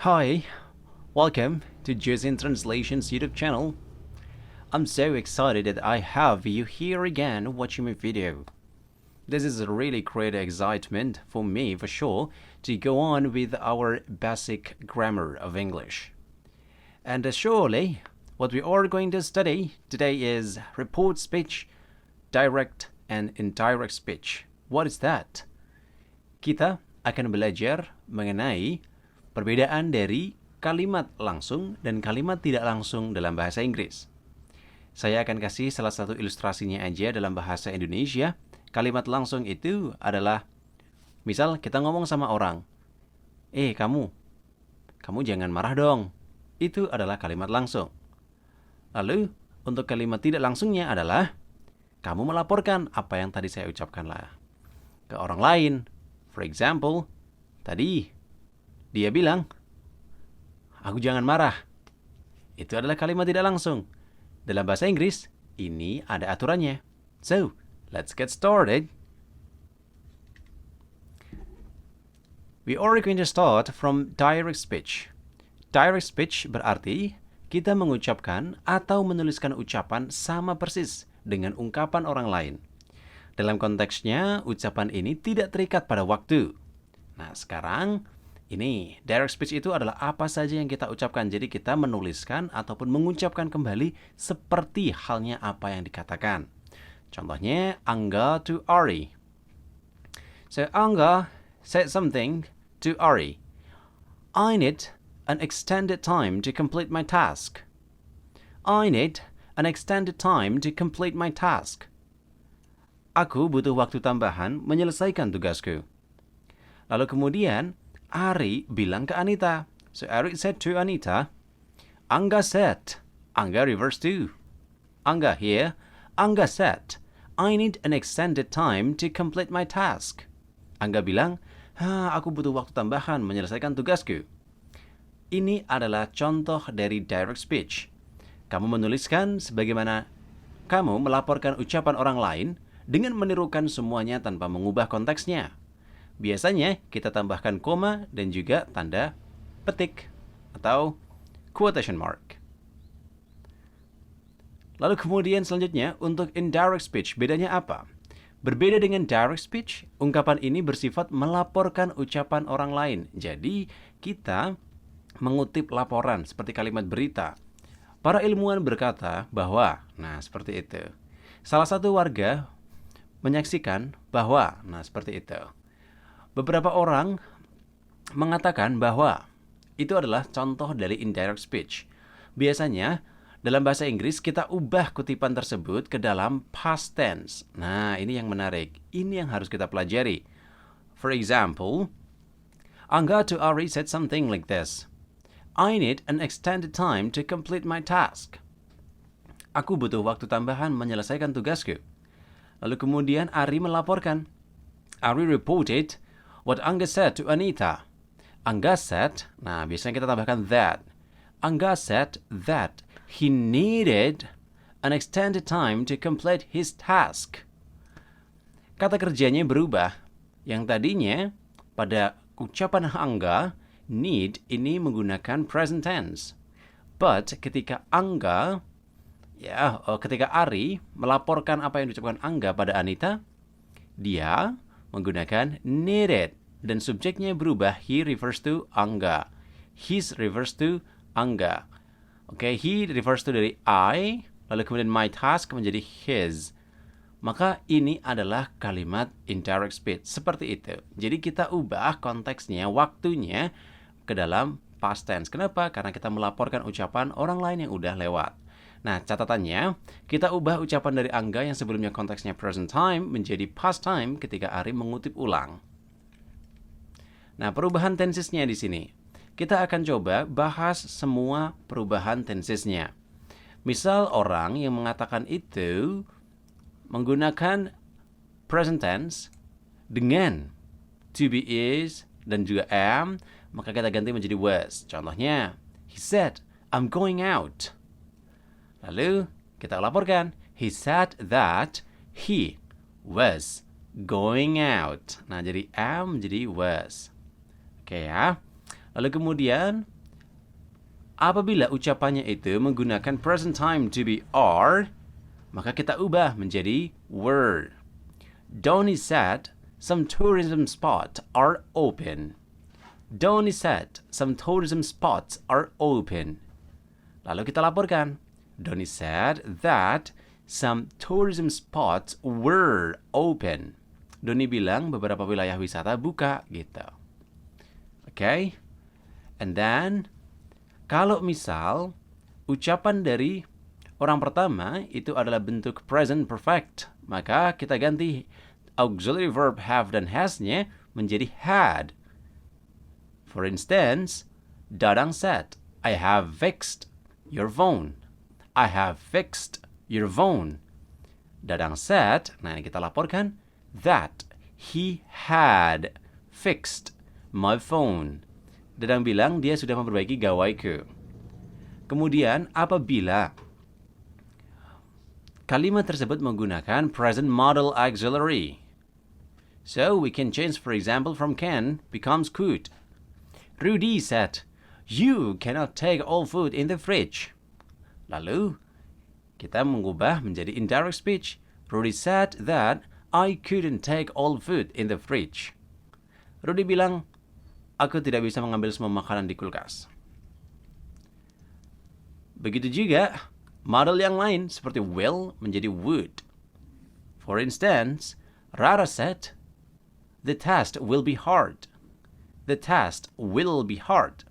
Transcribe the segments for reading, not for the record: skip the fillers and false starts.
Hi, welcome to Josin Translations YouTube channel. I'm so excited that I have you here again watching my video. This is a really great excitement for me for sure to go on with our basic grammar of English. And surely what we are going to study today is report speech, direct and indirect speech. What is that? Kita akan belajar mengenai perbedaan dari kalimat langsung dan kalimat tidak langsung dalam bahasa Inggris. Saya akan kasih salah satu ilustrasinya aja dalam bahasa Indonesia. Kalimat langsung itu adalah, misal kita ngomong sama orang, kamu jangan marah dong. Itu adalah kalimat langsung. Lalu, untuk kalimat tidak langsungnya adalah, kamu melaporkan apa yang tadi saya ucapkan lah ke orang lain. For example, tadi dia bilang, aku jangan marah. Itu adalah kalimat tidak langsung. Dalam bahasa Inggris, ini ada aturannya. So, let's get started. We are going to start from direct speech. Direct speech berarti kita mengucapkan atau menuliskan ucapan sama persis dengan ungkapan orang lain. Dalam konteksnya, ucapan ini tidak terikat pada waktu. Nah, sekarang ini direct speech itu adalah apa saja yang kita ucapkan. Jadi kita menuliskan ataupun mengucapkan kembali seperti halnya apa yang dikatakan. Contohnya, Angga to Ari. So, Angga said something to Ari. I need an extended time to complete my task. I need an extended time to complete my task. Aku butuh waktu tambahan menyelesaikan tugasku. Lalu kemudian, Ari bilang ke Anita. So, Ari said to Anita, Angga said. Angga reverse to. Angga here. Angga said, I need an extended time to complete my task. Angga bilang, aku butuh waktu tambahan menyelesaikan tugasku. Ini adalah contoh dari direct speech. Kamu menuliskan sebagaimana kamu melaporkan ucapan orang lain dengan menirukan semuanya tanpa mengubah konteksnya. Biasanya kita tambahkan koma dan juga tanda petik atau quotation mark. Lalu kemudian selanjutnya untuk indirect speech, bedanya apa? Berbeda dengan direct speech, ungkapan ini bersifat melaporkan ucapan orang lain. Jadi kita mengutip laporan seperti kalimat berita. Para ilmuwan berkata bahwa, nah seperti itu. Salah satu warga menyaksikan bahwa, nah seperti itu. Beberapa orang mengatakan bahwa itu adalah contoh dari indirect speech. Biasanya dalam bahasa Inggris kita ubah kutipan tersebut ke dalam past tense. Nah, ini yang menarik. Ini yang harus kita pelajari. For example, Angga to Ari said something like this. I need an extended time to complete my task. Aku butuh waktu tambahan menyelesaikan tugasku. Lalu kemudian Ari melaporkan. Ari reported what Angga said to Anita. Angga said, nah biasanya kita tambahkan that. Angga said that he needed an extended time to complete his task. Kata kerjanya berubah. Yang tadinya pada ucapan Angga, need ini menggunakan present tense. But ketika ketika Ari melaporkan apa yang diucapkan Angga pada Anita, dia menggunakan needed dan subjeknya berubah. He refers to Angga. His refers to Angga. Oke, he refers to dari I, lalu kemudian my task menjadi his. Maka ini adalah kalimat indirect speech. Seperti itu. Jadi kita ubah konteksnya, waktunya ke dalam past tense. Kenapa? Karena kita melaporkan ucapan orang lain yang udah lewat. Nah, catatannya, kita ubah ucapan dari Angga yang sebelumnya konteksnya present time menjadi past time ketika Ari mengutip ulang. Nah, perubahan tensesnya di sini. Kita akan coba bahas semua perubahan tensesnya. Misal orang yang mengatakan itu menggunakan present tense dengan to be is dan juga am, maka kita ganti menjadi was. Contohnya, he said, I'm going out. Lalu kita laporkan, he said that he was going out. Nah, jadi am jadi was. Oke ya. Lalu kemudian, apabila ucapannya itu menggunakan present time to be are, maka kita ubah menjadi were. Donnie said, some tourism spots are open. Donnie said, some tourism spots are open. Lalu kita laporkan. Donnie said that some tourism spots were open. Donnie bilang beberapa wilayah wisata buka gitu. Okay? And then, kalau misal ucapan dari orang pertama itu adalah bentuk present perfect, maka kita ganti auxiliary verb have dan has-nya menjadi had. For instance, Dadang said, I have fixed your phone. I have fixed your phone. Dadang said, nah ini kita laporkan, that he had fixed my phone. Dadang bilang dia sudah memperbaiki gawaiku. Kemudian apabila kalimat tersebut menggunakan present model auxiliary, so we can change, for example, from can becomes could. Rudy said, you cannot take all food in the fridge. Lalu, kita mengubah menjadi indirect speech. Rudy said that I couldn't take all food in the fridge. Rudy bilang, aku tidak bisa mengambil semua makanan di kulkas. Begitu juga, model yang lain seperti will menjadi would. For instance, Rara said, the test will be hard. The test will be hard.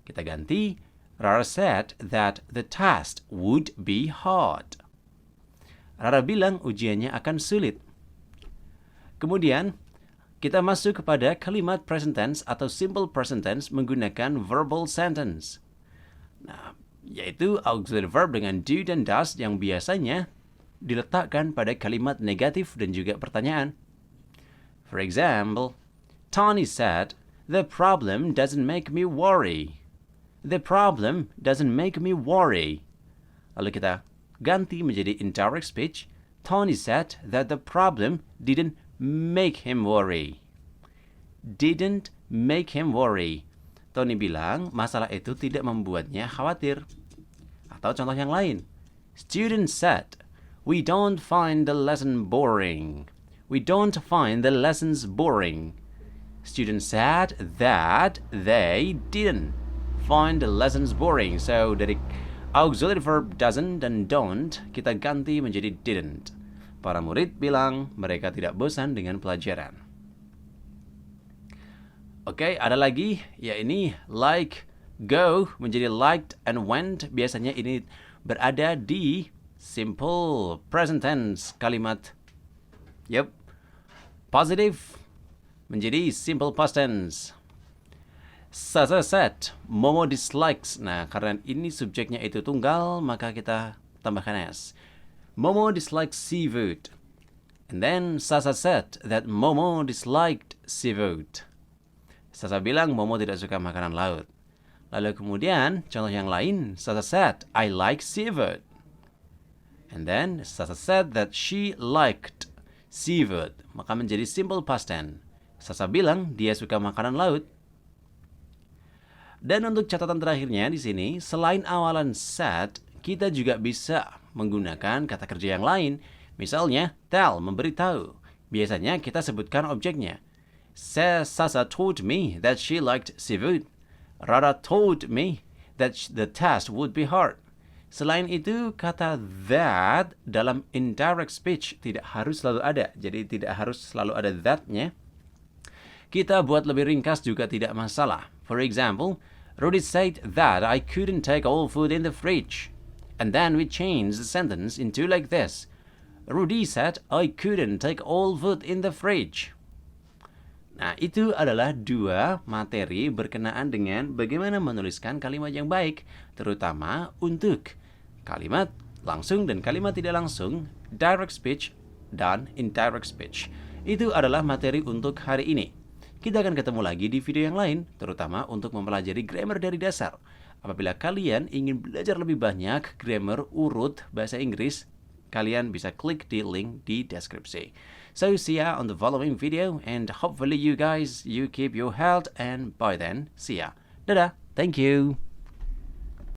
Kita ganti, Rara said that the test would be hard. Rara bilang ujiannya akan sulit. Kemudian, kita masuk kepada kalimat present tense atau simple present tense menggunakan verbal sentence. Nah, yaitu auxiliary verb dengan do dan does yang biasanya diletakkan pada kalimat negatif dan juga pertanyaan. For example, Tony said, the problem doesn't make me worry. The problem doesn't make me worry. Lalu kita ganti menjadi indirect speech. Tony said that the problem didn't make him worry. Didn't make him worry. Tony bilang masalah itu tidak membuatnya khawatir. Atau contoh yang lain. Student said, we don't find the lesson boring. We don't find the lessons boring. Students said that they didn't find the lessons boring. So, dari auxiliary verb doesn't dan don't, kita ganti menjadi didn't. Para murid bilang mereka tidak bosan dengan pelajaran. Oke, ada lagi, ya ini like, go menjadi liked and went. Biasanya ini berada di simple present tense kalimat. Yep. Positive menjadi simple past tense. Sasa said, Momo dislikes. Nah, karena ini subjeknya itu tunggal, maka kita tambahkan s. Momo dislikes seafood. And then Sasa said that Momo disliked seafood. Sasa bilang Momo tidak suka makanan laut. Lalu kemudian, contoh yang lain, Sasa said, I like seafood. And then Sasa said that she liked seafood. Maka menjadi simple past tense. Sasa bilang dia suka makanan laut. Dan untuk catatan terakhirnya di sini, selain awalan said, kita juga bisa menggunakan kata kerja yang lain. Misalnya, tell, memberitahu. Biasanya kita sebutkan objeknya. Sasa told me that she liked seafood. Rara told me that the test would be hard. Selain itu, kata that dalam indirect speech tidak harus selalu ada. Jadi tidak harus selalu ada that-nya. Kita buat lebih ringkas juga tidak masalah. For example, Rudy said that I couldn't take all food in the fridge. And then we change the sentence into like this. Rudy said I couldn't take all food in the fridge. Nah, itu adalah dua materi berkenaan dengan bagaimana menuliskan kalimat yang baik, terutama untuk kalimat langsung dan kalimat tidak langsung, direct speech dan indirect speech. Itu adalah materi untuk hari ini. Kita akan ketemu lagi di video yang lain, terutama untuk mempelajari grammar dari dasar. Apabila kalian ingin belajar lebih banyak grammar urut bahasa Inggris, kalian bisa klik di link di deskripsi. So see ya on the following video, and hopefully you guys, you keep your health, and by then, see ya. Dadah, thank you.